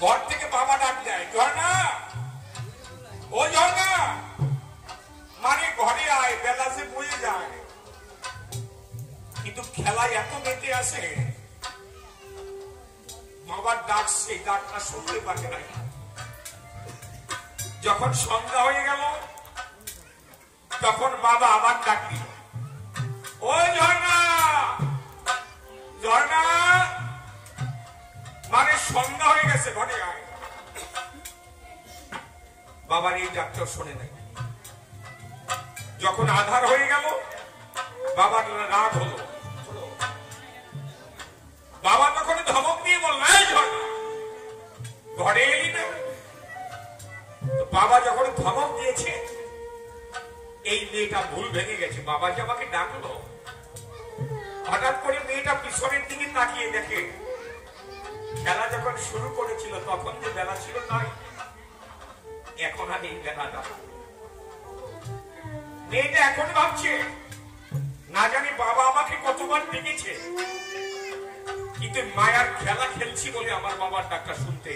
ঘর থেকে বাবা ডাক দেয়, ঝর্ণা খেলায় এত মেতে আছে, বাবার ডাক সেই ডাকটা শুনতে পারে নাই। যখন সন্ধ্যা হয়ে গেল তখন বাবা আবার ডাক দিল, ওই ঝর্ণা, ঝর্ণা, মানে সন্ধ্যা হয়ে গেছে, ঘরে আয়। বাবার এই ডাকটা শোনে নাই। যখন আধার হয়ে গেল বাবার রাগ হলো। বাবা তখন ধমক দিয়ে বলল, এই ঝর্ণা, ঘরে এলি না? বাবা যখন ধমক দিয়েছে, এই মেয়েটা ভুল ভেঙে গেছে। বাবা যে আমাকে ডাকলো, হঠাৎ করে মেয়েটা পিছনের দিকে তাকিয়ে দেখে খেলা যখন শুরু করেছিল তখন যে বেলা ছিল তাই, এখন আর এই বেলাটা। মেয়েটা এখন ভাবছে, না জানি বাবা আমাকে কতবার ডেকেছে, কিন্তু মায়ার খেলা খেলছি বলে আমার বাবার ডাকটা শুনতে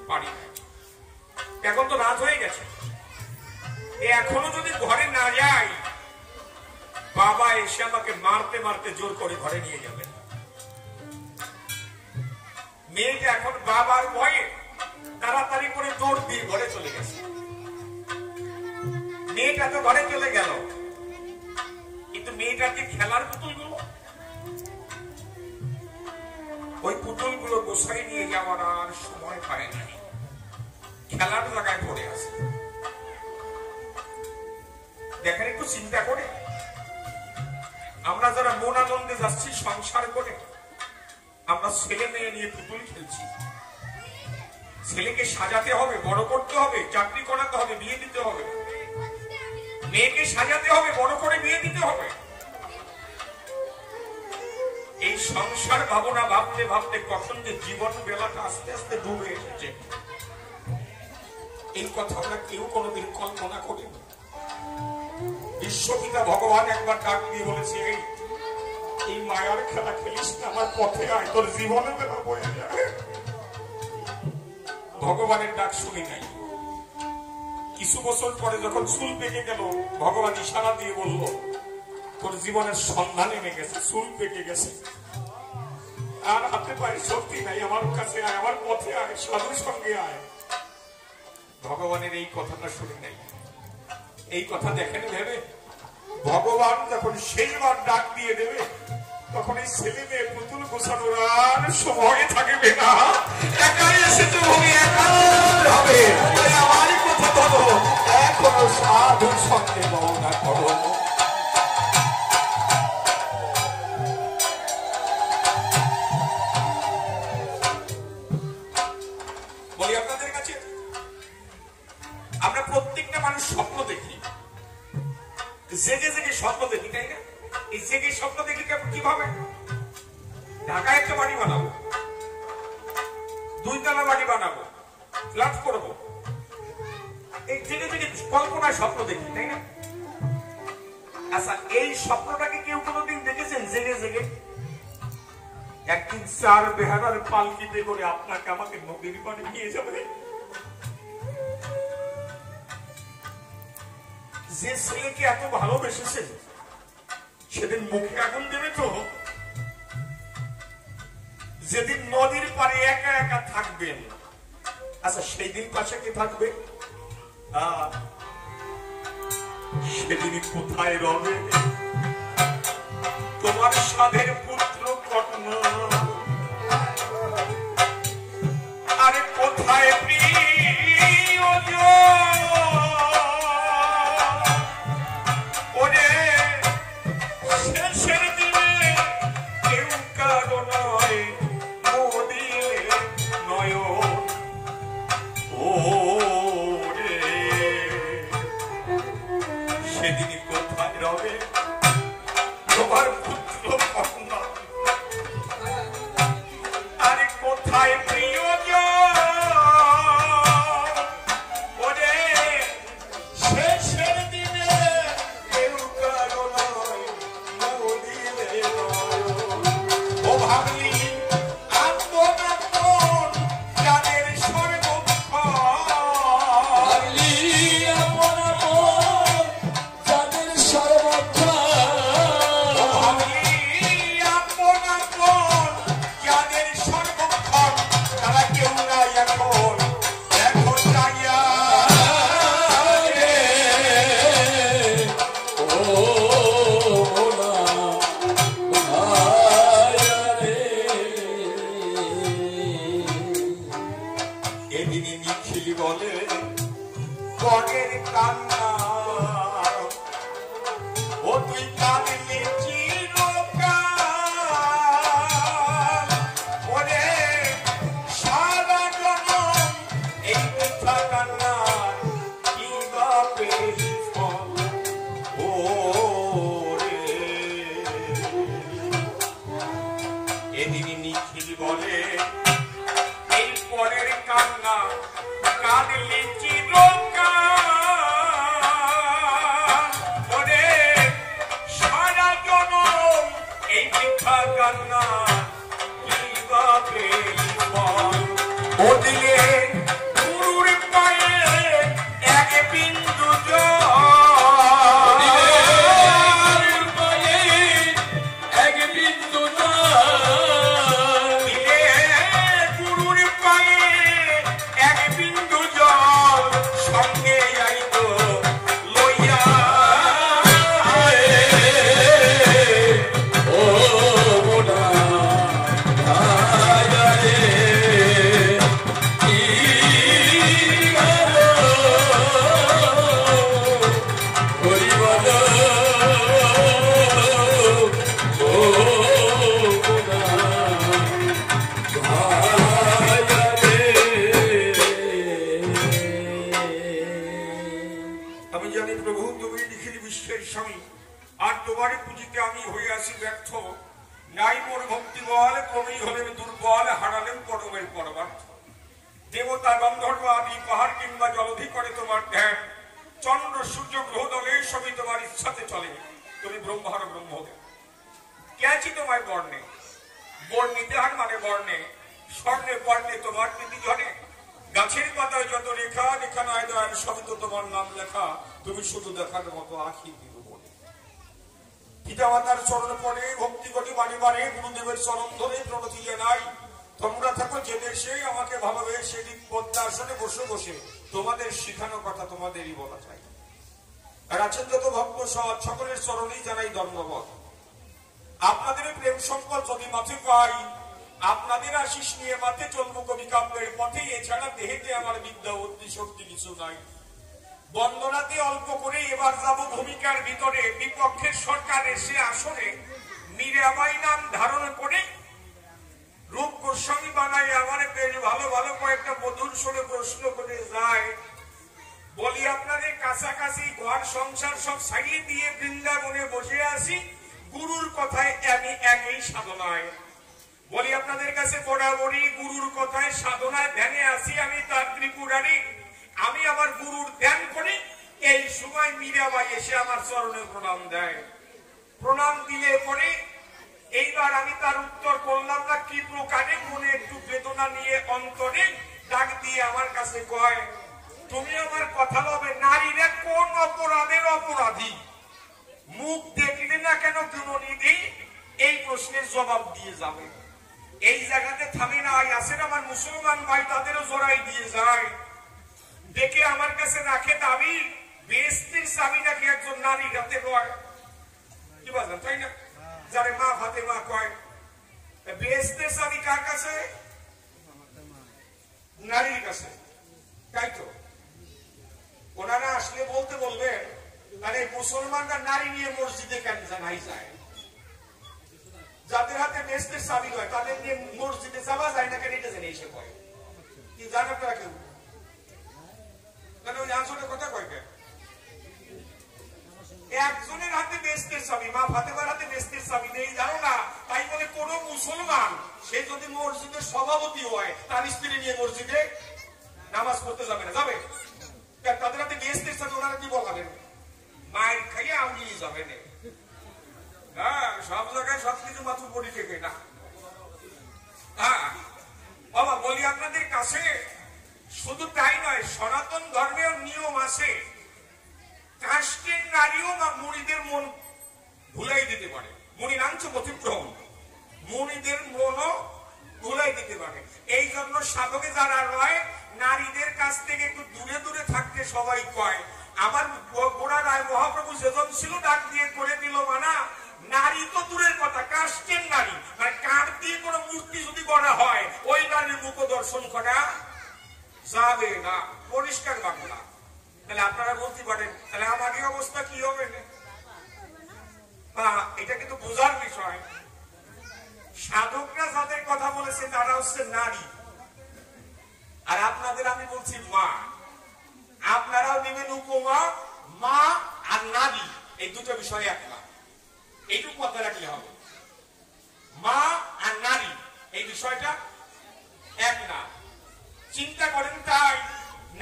পারি না। এখন তো রাত হয়ে গেছে, এখনো যদি ঘরে না যাই বাবা এসে আমাকে মারতে মারতে জোর করে ঘরে নিয়ে যাবে। মেয়েটা এখন বাবার ভয়ে তাড়াতাড়ি করে দৌড় দিয়ে ঘরে চলে গেছে। মেয়েটা তো ঘরে চলে গেল, কিন্তু মেয়েটার যে খেলার পুতুলগুলো, ওই পুতুলগুলো গোসাই নিয়ে যাওয়ার আর সময় পায় নাই, খেলার জায়গায় পড়ে আছে। দেখেন একটু চিন্তা করে, আমরা যারা মন আনন্দে যাচ্ছি সংসার করে, আমরা ছেলে মেয়ে নিয়ে পুতুল খেলছি। ছেলেকে সাজাতে হবে, বড় করতে হবে, চাকরি করাতে হবে, বিয়ে দিতে হবে। মেয়েকে সাজাতে হবে, বড় করে বিয়ে দিতে হবে। এই সংসার ভাবনা ভাবতে ভাবতে কখন যে জীবন বেলাটা আস্তে আস্তে ডুবে এসেছে, এই কথা আমরা কেউ কোনোদিন কল্পনা করিনি। বিশ্বপিতা ভগবান একবার ডাক দিয়ে বলেছে, এই মায়ার খেলা খেলিস না, আমার পথে আয়, তোর জীবনে বেলা বয়ে যাবে। ভগবানের ডাক শুনি নাই। কিছু বছর পরে যখন চুল পেকে গেল, ভগবান ইশারা দিয়ে বলল, তোর জীবনের সন্ধান এনে গেছে, চুল পেকে গেছে, আর হাতে পায়ে শক্তি নাই, আমার কাছে আয়, আমার পথে আয়, সাধুর সঙ্গে আয়। ভগবানের এই কথাটা শুনি নাই। এই কথা দেখেন ভেবে ভগবান যখন শেষবার ডাক দিয়ে দেবে, তখন এই ছেলে মেয়ে পুতুল গোছানোর আর সময় থাকবে না। একাই এসেছে ভূমি, একাই হবে। আমারই কথা বলো, এখনো সাধুর সঙ্গে গণনা করো। বলি আপনাদের কাছে, আমরা প্রত্যেকটা মানুষ স্বপ্ন দেখি, জেগে জেগে স্বপ্ন দেখি, তাই না? এই জেগে স্বপ্ন দেখি কিভাবে? ঢাকায় একটা বাড়ি বানাবো, 2 তলা বাড়ি বানাবো, ফ্ল্যাট করবো, এই জেগে জেগে কল্পনায় স্বপ্ন দেখি, তাই না? আচ্ছা, এই স্বপ্নটাকে কেউ কোনোদিন দেখেছেন জেগে জেগে? একদিন 4 বেহারার পালকিতে করে আপনাকে আমাকে নদীর পাড়ে নিয়ে যাবে। যে ছেলেকে এত ভালোবেসেছেন সেদিন মুখে আগুন দেবে তো? যেদিন নদীর পাড়ে একা একা থাকবেন, আচ্ছা সেই দিন পাশে কে থাকবে? সেদিন কোথায় রবে তোমার সাধের পুত্র কন্যা? আরে কোথায় পরের কান্না ও তুই কাঁদলে চিরকাল ওরে সারা জনম এই মিথ্যা কান্না কি বা পেলি ফল ও রে এদিনই নিখিল বলে এই পরের কান্না কাঁদলে চিরকাল ওরে সারা জনম এই মিথ্যা কান্না কি বা পেলি ফল ও দিলে গুরুর পায়ে এক বিন্দু জল দেবতা গন্ধর্ব আদি পাহাড় কিংবা জলধি করে তোমার ধ্যান চন্দ্র সূর্য গ্রহ দলে সবই তোমার ইচ্ছাতে চলে তুমি ব্রহ্মার ব্রহ্মদেব কেছি তোমায় বর্ণে বর্ণিতে হার মানে বর্ণে স্বর্ণে বর্ণে তোমার প্রীতি জনে গাছের পাতায় যত রেখা লেখা নয় দয়াল সবই তো তোমার নাম লেখা তুমি শুধু দেখার মতো আখি দিব বলে পিতামাতার চরণ পড়ে ভক্তি কোটি বাণী বাণে গুরুদেবের চরণ ধরে প্রণতি জানাই তোমরা থাকো যে দেশে আমাকে ভালোবে সেদিন পদ্মাসনে বসে বসে তোমাদের শিখানো কথা তোমাদেরই বলা চাই আর আছেন যত ভক্ত সকলের চরণেই জানাই ধন্যবাদ আপনাদের প্রেম সম্পদ যদি মাথে পাই আপনাদের আশিস নিয়ে মাথে চলবো কবি কাব্যের পথে এছাড়া দেহেতে আমার বিদ্যা বুদ্ধি শক্তি কিছু নাই বন্দনাতে অল্প করে এবার যাব ভূমিকার ভিতরে বিপক্ষের সরকার এসে আসরে মীরাবাই নাম ধারণ করে রূপ গোস্বামী বানায় আমার বেশ ভালো ভালো কয়েকটা মধুর সুরে প্রশ্ন করে যায় বলি আপনাদের কাছাকাছি ঘর সংসার সব ছাড়িয়ে দিয়ে বৃন্দাবনে বসে আসি গুরুর কথায় আমি একই সাধনায় বলি আপনাদের কাছে বরাবরই গুরুর কথায় সাধনায় ধ্যানে আসি আমি তার ত্রিপুরারি আমি আমার গুরুর ধ্যান করি এই সময় মীরাবাই এসে আমার চরণে প্রণাম দেয় প্রণাম দিলে পরে এইবার আমি তার উত্তর করলাম না কি প্রকারে মনে একটু বেদনা নিয়ে অন্তরে ডাক দিয়ে আমার কাছে কয় তুমি আমার কথা লবে নারীরা কোন অপরাধের অপরাধী মুখ দেখলে না কেন গুণনিধি এই প্রশ্নের জবাব দিয়ে যাবে এই জায়গাতে থামে না আসেন আমার মুসলমান ভাই তাদেরও জড়াই দিয়ে যায় দেখে আমার কাছে রাখে দাবি বেহেশতের চাবি নাকি একজন নারীর হাতে কয় কি বলেন তাই না যারে মা ফাতেমা কয় বেহেশতের চাবি কার কাছে নারীর কাছে তাই তো ওনারা আসলে বলতে বলবেন আরে মুসলমানরা নারী নিয়ে মসজিদে কেন জানাই যায় যাদের হাতে বেহেশতের চাবি হয় তাদের নিয়ে মসজিদে যাওয়া যায় না কেন এটা জেনে এসে কয় কি জানা আপনারা কেউ ওই আনসারের কথা কয় কেন একজনের হাতে বেহেশতের চাবি মা ফাতেমার হাতে বেহেশতের চাবি নেই জানো না তাই বলে কোন মুসলমান সে যদি মসজিদের সভাপতি হয় তার স্ত্রী নিয়ে মসজিদে নামাজ পড়তে যাবে না যাবে তাদের হাতে বেহেশতের চাবি ওনারা কি বলাবেন মায়ের খাইয়ে আউলিয়ে যাবে না হ্যাঁ সব জায়গায় সবকিছু মাথা পড়ি থেকে না হ্যাঁ বাবা বলি আপনাদের কাছে শুধু তাই নয় সনাতন ধর্মের নিয়ম আছে কাস্টের নারীও মুনিদের মন ভুলাই দিতে পারে মুনি নামছে অতিক্রম মুনিদের মনও ভুলাই দিতে পারে এই জন্য সাধকে যারা রয় নারীদের কাছ থেকে একটু দূরে দূরে থাকতে সবাই কয় আমার গোড়া রায় মহাপ্রভু যেজন ছিল ডাক দিয়ে করে দিল মানা নারী তো দূরের কথা কাস্টের নারী মানে কাঠ দিয়ে কোন মূর্তি যদি করা হয় ওই নারীর মুখ দর্শন করা যাবে না পরিষ্কার বাংলা তাহলে আপনারা বলতে পারেন তাহলে আমারই অবস্থা কি হবে না? এটা কিন্তু বোঝার বিষয়। সাধকরা যাদের কথা বলেছে তারা হচ্ছে নারী, আর আপনাদের আমি বলছি মা। আপনারাও নেবেন উপমা, মা আর নারী এই দুটো বিষয় এক না, এইটুকু কথা রাখলে হবে। মা আর নারী এই বিষয়টা এক না। চিন্তা করেন, তাই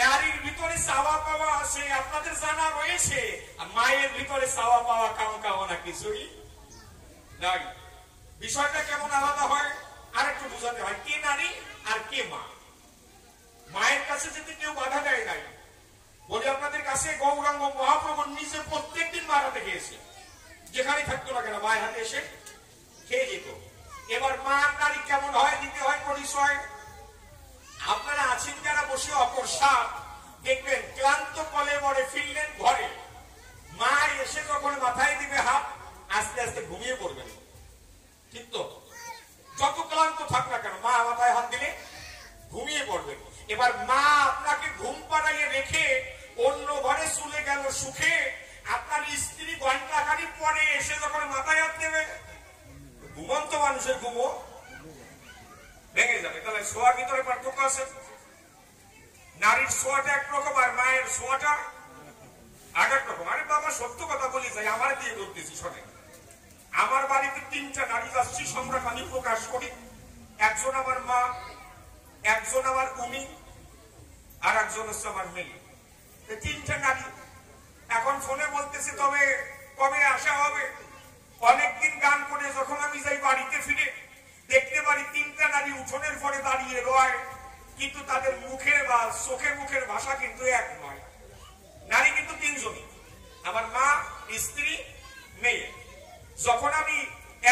নারীর ভিতরে চাওয়া পাওয়া আছে আপনাদের জানা রয়েছে, আর মায়ের ভিতরে চাওয়া পাওয়া কামনা কিছুই নাই। বিষয়টা কেমন আলাদা হয় আর একটু বোঝাতে হয়, কে নারী আর কে মা। মায়ের কাছে যদি কেউ বাধা দেয় নাই, বলে আপনাদের কাছে গৌরাঙ্গ মহাপ্রভু নিজে প্রত্যেকদিন মার হাতে খেয়েছে, যেখানে থাকতো না কেন মায়ের হাতে এসে খেয়ে যেত। এবার মা আর নারী কেমন হয় দিতে হয় পরিচয়। আপনারা আছেন যারা বসে অপরসাদ, দেখবেন ক্লান্ত কলে মরে ফিরলেন ঘরে, মা এসে যখন মাথায় দিবে হাত, আস্তে আস্তে ঘুমিয়ে পড়বেন। কিন্তু যত ক্লান্ত থাক না কেন মা মাথায় হাত দিলে ঘুমিয়ে পড়বেন। এবার মা আপনাকে ঘুম পাড়াইয়ে রেখে অন্য ঘরে চলে গেল সুখে, আপনার স্ত্রী ঘন্টা খানিক পরে এসে যখন মাথায় হাত দেবে, ঘুমন্ত মানুষের ঘুমো ভেঙে যাবে। তাহলে শোয়ার ভিতরে পার্থক্য আছে। নারীর শোয়াটা একরকম আর মায়ের শোয়াটা আর এক রকম। আরে বাবা সত্য কথা বলি যাই, আমার দিয়ে বলতেছি শোনেন। আমার বাড়িতে 3টা নারী যাচ্ছি, সম্রাট আমি প্রকাশ করি। একজন আমার মা, একজন আমার উনি, আর একজন হচ্ছে আমার মেয়ে। 3টা নারী এখন ফোনে বলতেছে তবে কবে আসা হবে। অনেকদিন গান করে যখন আমি যাই বাড়িতে ফিরে দেখতে পারি 3টা নারী উঠোনের পরে দাঁড়িয়ে রয়, কিন্তু তাদের মুখের বা চোখে মুখের ভাষা কিন্তু এক নয়। নারী কিন্তু 3জনই, আমার মা, স্ত্রী, মেয়ে। যখন আমি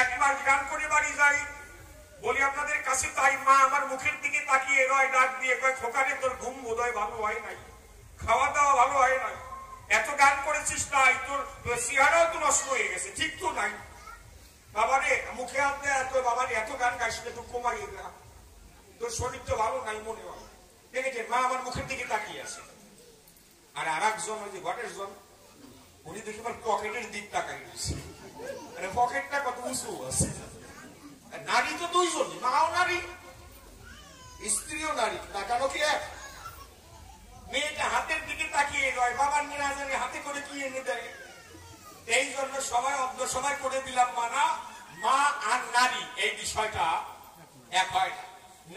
1 মাস গান করে বাড়ি যাই, বলি আপনাদের কাছে তাই, মা আমার মুখের দিকে তাকিয়ে রয়, ডাক দিয়ে কয়, খোকারে তোর ঘুম বোধহয় ভালো হয় নাই, খাওয়া দাওয়া ভালো হয় নাই, এত গান করেছিস তাই তোর চেহারাও তো নষ্ট হয়ে গেছে, ঠিক তো নাই। বাবারে মুখে হাত দেয়, তোর বাবারে এত গান গাইস না, তুই কমাইয়ে না, তোর শরীর তো ভালো নাই মনে হয়। দেখেছেন মা আমার মুখের দিকে তাকিয়ে আছে। আর একজন ওই যে ঘটের জন, উনি দেখি পকেটের দিক তাকাই দিচ্ছে, মানে পকেটটা কত উঁচু আছে। নারী তো 2জনই, মাও নারী স্ত্রীও নারী, তাকানো কি এক। মেয়েটা হাতের দিকে তাকিয়ে রয়, বাবার নিয়ে জানি হাতে করে কি এনে দেয়। এই জন্য সময় অর্ধ সময় করে দিলাম মানা, মা আর নারী এই বিষয়টা এক হয় না।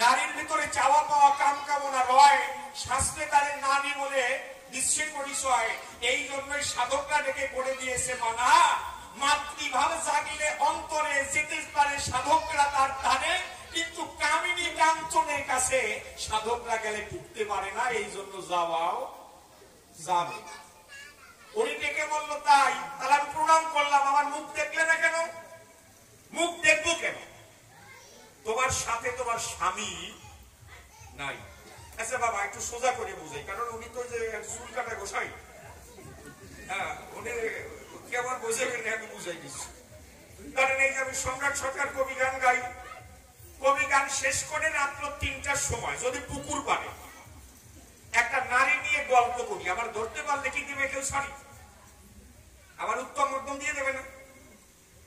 নারীর ভিতরে চাওয়া পাওয়া কামনা রয়, শাস্ত্রে তাদের নারী বলে দিচ্ছে পরিচয়। এই জন্যই সাধকরা ডেকে করে দিয়েছে মানা, মাতৃভাব জাগিলে অন্তরে যেতে পারে সাধকরা তার টানে, কিন্তু কামিনী কাঞ্চনের কাছে সাধকরা গেলে টিকতে পারে না, এই জন্য যাওয়াও যাবে। উনি ডেকে বললো তাই, তাহলে আমি প্রণাম করলাম, আমার মুখ দেখলে না কেন? মুখ দেখবো কেন? তোমার সাথে তোমার স্বামী নাই। আচ্ছা বাবা একটু সোজা করে বুঝাই, কারণ উনি তো যে চুল কাটা গোসাই, হ্যাঁ উনি কেমন বোঝাবেন আমি বুঝাই দিচ্ছি। কারণ এই যে আমি সম্রাট সরকার কবি গান গাই, কবি গান শেষ করে রাত্র 3টার সময় যদি পুকুর পারে একটা নারী নিয়ে গল্প করি, আমার ধরতে পারলে কি দিবে কেউ? সরি, আমার উত্তম মধ্যম দিয়ে দেবে না।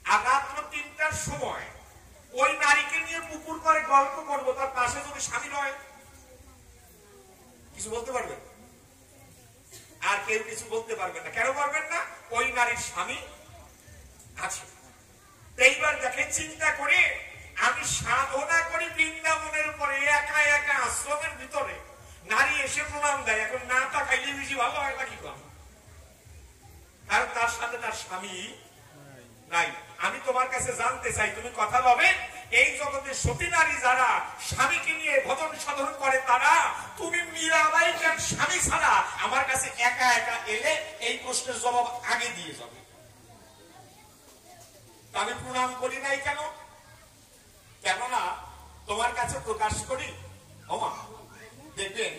আর রাত্র 3টার সময় ওই নারীকে নিয়ে পুকুর পাড়ে গল্প করবো, তার পাশে যদি স্বামী নয়, কিছু বলতে পারবেন? আর কেউ কিছু বলতে পারবেন না। কেন পারবেন না? ওই নারীর স্বামী আছে। এইবার দেখেন চিন্তা করে, আমি সাধনা করি বৃন্দাবনের উপরে, একা একা আশ্রমের ভিতরে নারী এসে প্রণাম দেয়, এখন না তাকাইলে বেশি ভালো হয় নাকি? কারণ তার সাথে তার স্বামী নাই। আমি তোমার কাছে জানতে চাই, তুমি কথা বলবে এই জগতে সতী নারী যারা স্বামীকে নিয়ে ভজন সাধন করে তারা, তুমি মীরাবাই কেন স্বামী ছাড়া আমার কাছে একা একা এলে এই প্রশ্নের জবাব আগে দিয়ে যাবে। আমি প্রণাম করি নাই কেন? কেননা তোমার কাছে প্রকাশ করি ওমা, দেখবেন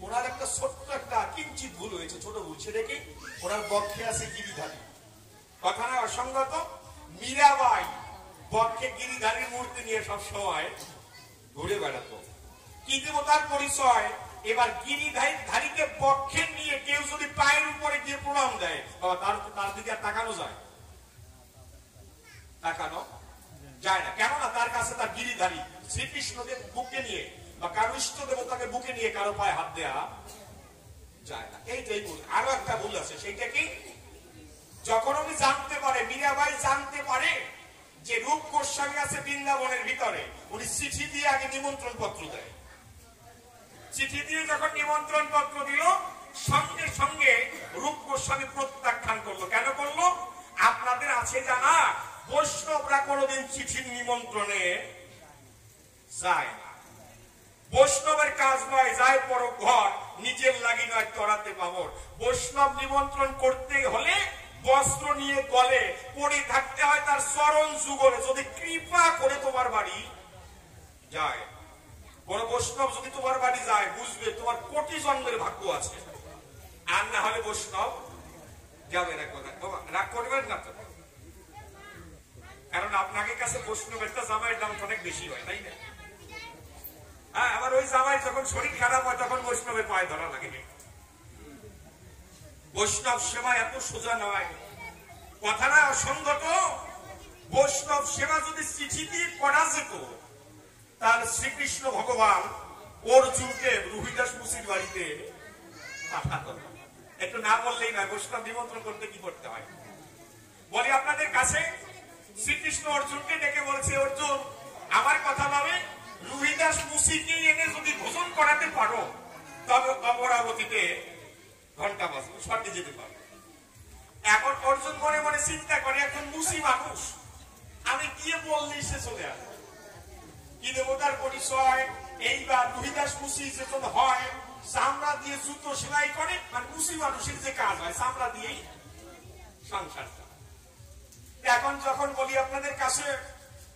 ওনার একটা ছোট্ট একটা কিঞ্চিত ভুল হয়েছে, ছোট ভুল, সেটা কি ওনার বক্ষে আছে গিরিধারী, কথা না অসঙ্গত। মীরাবাই বক্ষে গিরিধারীর মূর্তি নিয়ে সব সময় ঘুরে বেড়াতো, কি দেব তার পরিচয়? এবার গিরিধারীকে বক্ষে নিয়ে কেউ যদি পায় দিকে আর তাকানো যায়? তাকানো যায় না। কেননা তার কাছে তার গিরিধারী শ্রীকৃষ্ণকে বুকে নিয়ে বা কারো ইষ্ট দেবতাকে বুকে নিয়ে কারো পায়ে হাত দেয়া যায় না। এইটাই ভুল। আরো একটা ভুল আছে, সেইটা কি? যখন উনি জানতে পারে, মীরাবাই জানতে পারে যে রূপ গোস্বামী আছে বৃন্দাবনের ভিতরে, উনি চিঠি দিয়ে আগে নিমন্ত্রণ পত্র দেয়। চিঠি দিয়ে যখন নিমন্ত্রণ পত্র দিল, সঙ্গে সঙ্গে রূপ গোস্বামী প্রত্যাখ্যান করলো। কেন করলো? আপনাদের আছে জানা, বৈষ্ণবরা কোনোদিন চিঠির নিমন্ত্রণে যায় না। বৈষ্ণবের কাজ নয় যায় পর ঘর, নিজের লাগি নয় তরাতে পাবর। বৈষ্ণব নিমন্ত্রণ করতে হলে বস্ত্র নিয়ে গলে পড়ে থাকতে হয় তার চরণ যুগলে। যদি কৃপা করে তোমার বাড়ি যায়, কোন বৈষ্ণব যদি তোমার বাড়ি যায়, বুঝবে তোমার কোটি জন্মের ভাগ্য আছে। আর না হলে বৈষ্ণব যাবে না। কথা রাগ করবেন না তো, কারণ আপনাকে কাছে বৈষ্ণবের জামাইয়ের দাম অনেক বেশি হয়, তাই না? হ্যাঁ, আবার ওই জামাই যখন শরীর খারাপ হয় তখন বৈষ্ণবের পায়ে ধরা লাগে। বৈষ্ণব সেবা এত সোজা নয়, কথাটা অসঙ্গত। বৈষ্ণব সেবা যদি চিঠি দিয়ে করা যেত, তার শ্রীকৃষ্ণ ভগবান অর্জুনকে রুহিদাস মুসির বাড়িতে পাঠাত। একটু না বললেই নয়, বৈষ্ণব নিমন্ত্রণ করতে কি করতে হয় বলি আপনাদের কাছে। শ্রীকৃষ্ণ অর্জুনকে ডেকে বলছে, অর্জুন আমার কথা ভাবে রুহিদাস মুসিকে এনে যদি ভোজন করাতে পারো, তবে অমরাবতীতে ঘন্টা বাজবে, স্বর্গে যেতে পারবে। এখন অর্জুন মনে মনে চিন্তা করে, এখন মুসি মানুষ, আমি গিয়ে বললেই সে চলে আসবে। কি দেবতার পরিচয়? এইবার রুহিদাস মুসি যখন হয়, চামড়া দিয়ে জুতো সেলাই করে, মানে মুসি মানুষের যে কাজ হয় চামড়া দিয়েই সংসার। এখন যখন বলি আপনাদের কাছে,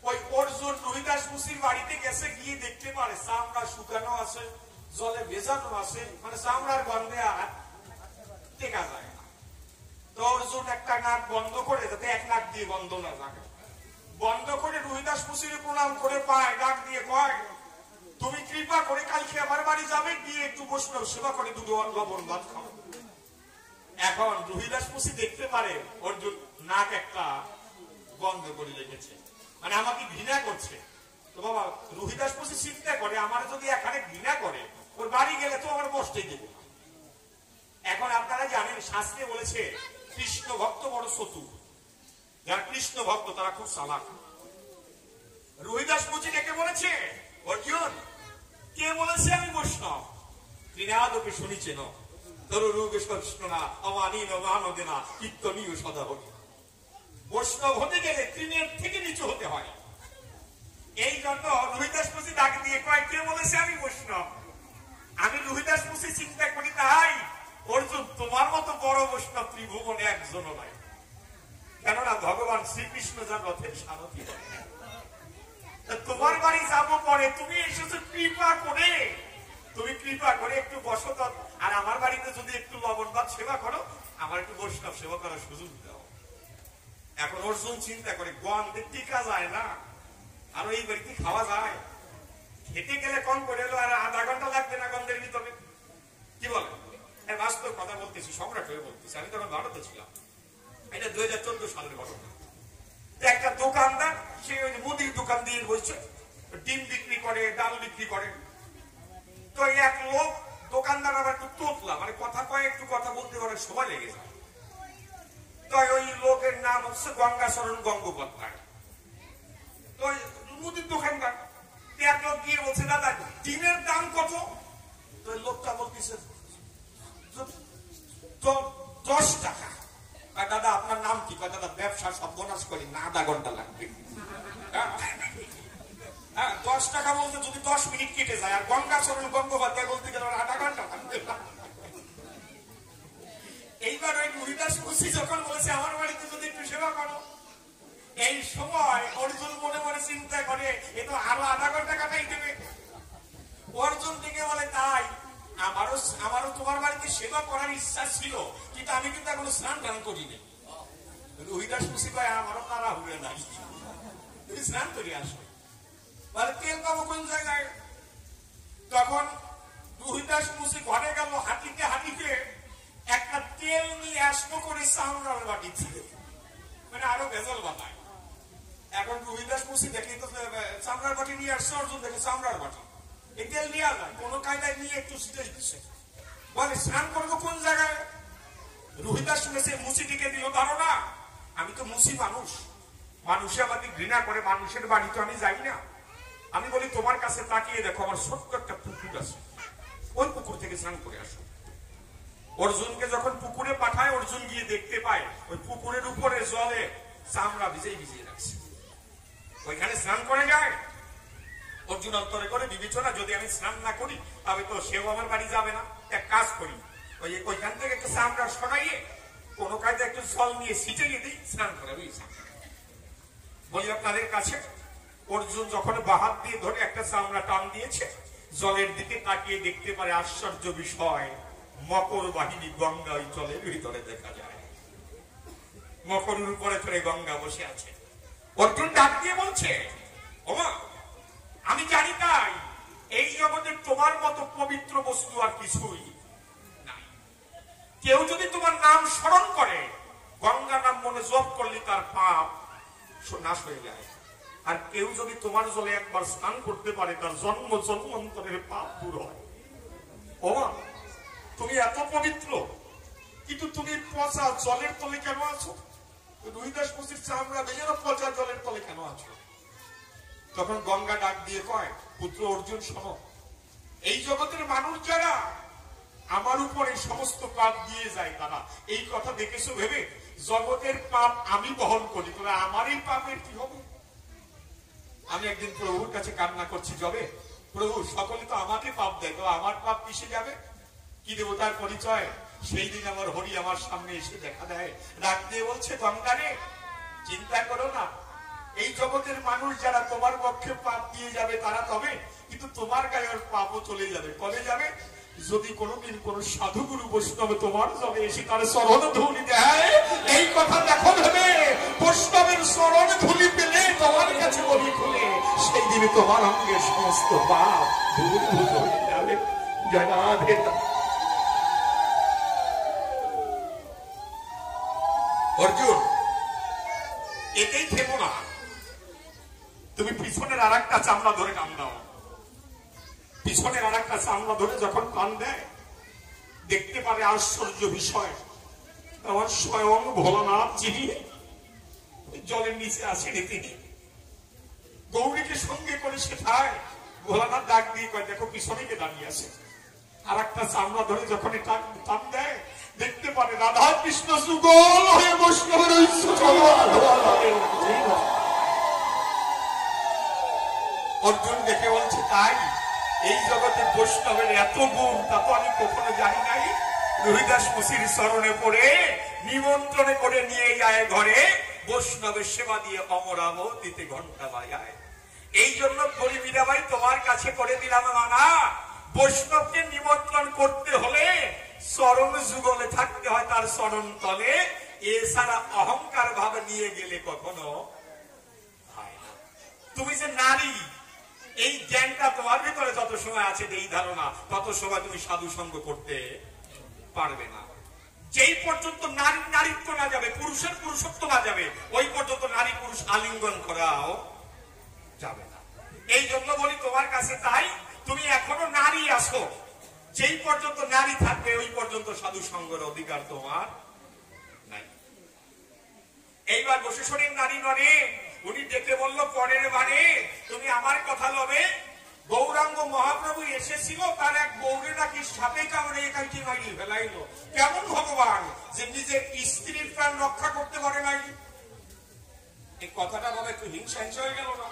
ওই অর্জুন রুহিদাস মুসির বাড়িতে গেছে, গিয়ে দেখতে পারে চামড়া শুকানো আছে, জলে ভেজানো আছে, মানে চামড়ার গন্ধে আর টেকা যায় না। তো অর্জুন একটা নাক বন্ধ করে, যাতে এক নাক দিয়ে বন্ধ না থাকে, বন্ধ করে রুহিদাস মুসির প্রণাম করে পায়, ডাক দিয়ে কয়, তুমি কৃপা করে কালকে আমার বাড়ি যাবে, গিয়ে একটু বৈষ্ণব সেবা করে দুটো লবণ ভাত খাও। এখন রুহিদাস মুসি দেখতে পারে অর্জুন নাক একটা বন্ধ করে রেখেছে, মানে আমাকে ঘৃণা করছে। তো বাবা রুহিদাস মুসি চিন্তা করে, আমার যদি এখানে ঘৃণা করে, ওর বাড়ি গেলে তো আমার বসতেই দেবে। এখন আপনারা জানেন, শাস্ত্রে বলেছে কৃষ্ণ ভক্ত বড় চতুর। যারা কৃষ্ণ ভক্ত তারা খুব চালাক। রুহিদাস মুসি ডেকে বলেছে, অর্জুন কে বলেছে আমি বৈষ্ণব? ত্রিনাদপি শুনিছে ন তরু রূপে কৃষ্ণ না অমানীন মানদেনা কীর্তনীয় সদা হরি। বৈষ্ণব হতে গেলে তৃণের থেকে নিচু হতে হয়। এই জন্য রুহিদাস মুসি ডাক দিয়ে কয়, কে বলেছে আমি বৈষ্ণব? আমি রুহিদাস মুসি চিন্তা করি, তাই অর্জুন তোমার মতো বড় বৈষ্ণব ত্রিভুবনে একজনও নাই। কেননা ভগবান শ্রীকৃষ্ণ যার রথের সারথি, তোমার বাড়ি যাবো পরে, তুমি এসেছো কৃপা করে, তুমি কৃপা করে একটু বসো, আর আমার বাড়িতে যদি একটু লবণ ভাত সেবা করো, আমার একটু বৈষ্ণব সেবা করার সুযোগ দাও। এখন অর্জুন চিন্তা করে, গন্ধে টিকা যায় না, আর এই বাড়িতে খাওয়া যায়? খেতে গেলে কম করে এলো, আর আধা ঘন্টা লাগবে না গন্ধের ভিতরে? কি বলে? বাস্তব কথা বলতেছি, সম্রাট হয়ে বলতেছি, আমি তখন ভারতে ছিলাম। এটা 2014 সালের ঘটনা। একটা দোকানদার, সে ওই মুদির দোকান দিয়ে বসছে, ডিম বিক্রি করে, ডাল বিক্রি করে। তো এক লোক, দোকানদার আবার একটু তোতলা, মানে কথা কয়, একটু কথা বলতে অনেক সময় লেগে যায়। তো ওই লোকের নাম হচ্ছে গঙ্গাচরণ গঙ্গোপাধ্যায়। তো মুদির দোকানদার, এক লোক গিয়ে বলছে, দাদা ডিমের দাম কত? তো লোকটা বলতেছে 10 টাকা। দাদা আপনার নাম কি? দাদা ব্যবসা সর্বনাশ করি না, আধা ঘন্টা লাগবে। 10 টাকা বলতে যদি 10 মিনিট কেটে যায়, আর গঙ্গাচরণ গঙ্গোপাধ্যায় বলতে গেলে আধা ঘন্টা লাগবে। এইবার ওই রুহিদাস মুসি যখন বলেছে আমার বাড়িতে যদি একটু সেবা করো, এই সময় অর্জুন মনে মনে চিন্তা করে, এ তো আরো আধা ঘন্টা কাটাই দেবে। অর্জুন থেকে বলে, তাই আমারও তোমার বাড়িতে সেবা করার ইচ্ছা ছিল, কিন্তু আমি কিন্তু এখনো স্নান টান করিনি। রুহিদাস মুসি কয়, আমারও তারা হবে নাই, তুমি স্নান করে আসো। বলে তেল পাবো কোন জায়গায়? তখন রুহিদাস মুসি ঘরে গেল, হাঁটিতে হাঁটিতে একটা তেল নিয়ে গ্যাসনো করে চামড়ার বাটি ছিল, মানে আরো ভেজাল বানায়। এখন রুহিদাস মুসি দেখি তো চামড়ার বাটি নিয়ে আসছে, অর্জুন দেখে চামড়ার বাটি, এই তেল নিয়ে যায় কোন কায়দায় নিয়ে একটু সিটে দিচ্ছে, বলে স্নান করবো কোন জায়গায়? রুহিদাস শুনেছে মুসিটিকে দিল ধারণা, আমি তো মুসি মানুষ, মানুষে আমাকে ঘৃণা করে, মানুষের বাড়ি তো আমি যাই না। আমি বলি তোমার কাছে তাকিয়ে দেখো, আমার ছোট্ট একটা পুকুর আছে, ওই পুকুর থেকে স্নান করে আসো। অর্জুনকে যখন পুকুরে পাঠায়, অর্জুন গিয়ে দেখতে পায় ওই পুকুরের উপরে জলে চামড়া ভিজিয়ে রাখছে, ওইখানে স্নান করে যায়। অর্জুন অন্তরে করে বিবেচনা, যদি আমি স্নান না করি তবে তো সেও আমার বাড়ি যাবে না, এক কাজ করি ওইখান থেকে একটা চামড়া সরাইয়ে কোনো কাজে একটু জল নিয়ে ছিটিয়ে দিই, স্নান করে বলি আপনাদের কাছে। অর্জুন যখন বাহাত দিয়ে ধরে একটা চামড়া টান দিয়েছে, জলের দিকে তাকিয়ে দেখতে পারে আশ্চর্য বিষয়, মকর বাহিনী গঙ্গা ওই জলের ভিতরে দেখা যায়, মকরের উপরে চড়ে গঙ্গা বসে আছে। অর্জুন ডাক দিয়ে বলছে, ওমা আমি জানি তাই, এই জগতে তোমার মতো পবিত্র বস্তু আর কিছুই নাই। কেউ যদি তোমার নাম স্মরণ করে, গঙ্গা নাম মনে জপ করলে তার পাপ নাশ হয়ে যায়। আর কেউ যদি তোমার জলে একবার স্নান করতে পারে, তার জন্ম জন্মান্তরের পাপ দূর হয়। ওমা তুমি এত পবিত্র, কিন্তু তুমি পচা জলের তলে কেন আছো? রুহিদাস মুসির চামড়া ভেজে পচা জলের তলে কেন আছো? তখন গঙ্গা ডাক দিয়ে কয়, পুত্র অর্জুন শোনো, এই জগতের মানুষ যারা আমার উপরে সমস্ত পাপ দিয়ে যায়, তারা এই কথা দেখেছো ভেবে জগতের পাপ আমি বহন করি, তবে আমার এই পাপের কি হবে? আমি একদিন প্রভুর কাছে কান্না করছি, যাবে প্রভু সকলে তো আমাকে পাপ দেয়, তো আমার পাপ কিসে যাবে? কি দেবতার পরিচয়? সেই দিন আমার হরি আমার সামনে এসে দেখা দেয়, ডাক দিয়ে বলছে, গঙ্গা রে চিন্তা করো না, এই জগতের মানুষ যারা তোমার পক্ষে পাপ দিয়ে যাবে তারা তবে, কিন্তু তোমার গায়ে ওর পাপও চলে যাবে। কবে যাবে? যদি কোনোদিন কোন সাধুগুরু বৈষ্ণব তোমার জলে এসে তার চরণ ধুলি দেয়। এই কথা দেখো ভেবে, বৈষ্ণবের চরণ ধুলি পেলে তোমার কাছে বলি খুলে, সেই দিনে তোমার অঙ্গের সমস্ত পাপ দূরীভূত হয়ে যাবে। জয় রাধে। অর্জুন এতেই থেমো না, তুমি পিছনের আর একটা চামড়া ধরে টান দাও। পিছনের আর একটা চামড়া ধরে যখন টান দেয়, দেখতে পারে আশ্চর্য বিষয়, আমার স্বয়ং ভোলানাথ যিনি জলের নিচে আছেন, তিনি গৌরীকে সঙ্গে করে সেটায়। ভোলানাথ ডাক দিয়ে কয়, দেখো পিছনে কে দাঁড়িয়ে আছে। আর একটা চামড়া ধরে যখন টান দেয়, দেখতে পারে রাধা কৃষ্ণ যুগল হয়ে বৈষ্ণবের অর্জুন দেখে বলছে, তাই এই জগতে বৈষ্ণবের এত গুণ, তা তো আমি কখনো জানি নাই। রুহিদাস মুসির চরণে পড়ে নিমন্ত্রণে করে নিয়ে যায় ঘরে, বৈষ্ণবের সেবা দিয়ে অমরাবতীতে ঘন্টা বাজায়। এই জন্য বলি মীরাবাই, তোমার কাছে করে দিলাম মানা, বৈষ্ণবকে নিমন্ত্রণ করতে হলে চরণ যুগলে থাকতে হয় তার চরণ তলে, এছাড়া অহংকার ভাবে নিয়ে গেলে কখনো হয় না। তুমি যে নারী, এই জ্ঞানটা তোমার ভিতরে যত সময় আছে, এই ধারণা, তত সময় তুমি সাধু সঙ্গ করতে পারবে না। যেই পর্যন্ত নারী নারীত্ব না যাবে, পুরুষের পুরুষত্ব না যাবে, ওই পর্যন্ত নারী পুরুষ আলিঙ্গন করাও যাবে না। এই জন্য বলি তোমার কাছে, তাই তুমি এখনো নারী আছো, যেই পর্যন্ত নারী থাকবে ওই পর্যন্ত সাধু সঙ্গের অধিকার তোমার নাই। এইবার বসেশ্বরের নারী নরে, উনি ডেকে বলল, পরের বারে তুমি আমার কথা লবে, গৌরাঙ্গ মহাপ্রভু এসেছিল, তার এক গৌরে নাকি সাপে কামড়ে একাইটি মাইল ফেলাইল। কেমন ভগবান যে নিজের স্ত্রীর প্রাণ রক্ষা করতে পারে নাই? এই কথাটা ভাবে একটু হিংসা হয়ে গেল না?